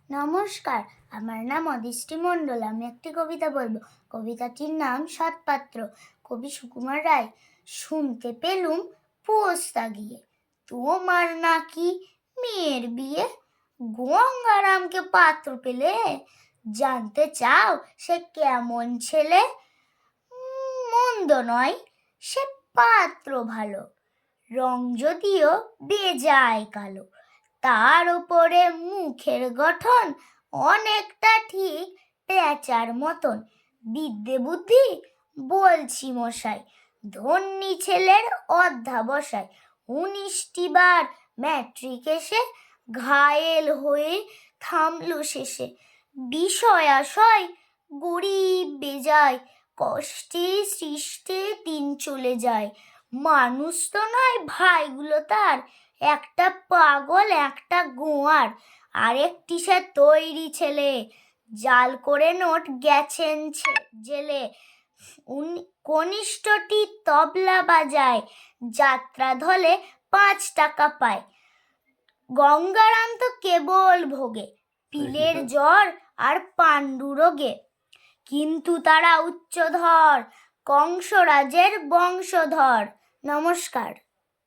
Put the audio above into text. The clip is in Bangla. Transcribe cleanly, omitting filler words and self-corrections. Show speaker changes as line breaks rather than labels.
নমস্কার, আমার নাম অদিষ্টি মণ্ডল। আমি একটি কবিতা বলবো। কবিতাটির নাম সৎপাত্র, কবি সুকুমার রায়। শুনতে পেলুম পোস্তা গিয়ে, তোমার নাকি মেয়ের বিয়ে। গঙ্গারামকে পাত্র পেলে, জানতে চাও সে কেমন ছেলে? মন্দ নয়, সে পাত্র ভালো, রং যদিও বেজায় কালো। তার উপরে মুখের গঠন অনেকটা ঠিক পেঁচার মতন। বিদ্যে বুদ্ধি বলছি মশাই, ধন্যী ছেলের অধ্যাবসায়। 19টি বার ম্যাট্রিক এসে ঘায়েল হয়ে থামলো শেষে। বিষয় আশয় গরিব বেজায়, কষ্টে সৃষ্টে দিন চলে যায়। মানুষ তো নয় ভাইগুলো তার, একটা পাগল একটা গোয়ার। আরেকটি সে তৈরি ছেলে, জাল করে নোট গেছেন জেলে। কনিষ্ঠটি তবলা বাজায়, যাত্রা ধলে 5 টাকা পায়। গঙ্গারাম তো কেবল ভোগে পিলের জ্বর আর পাণ্ডু রোগে। কিন্তু তারা উচ্চধর, কংসরাজের বংশধর। নমস্কার।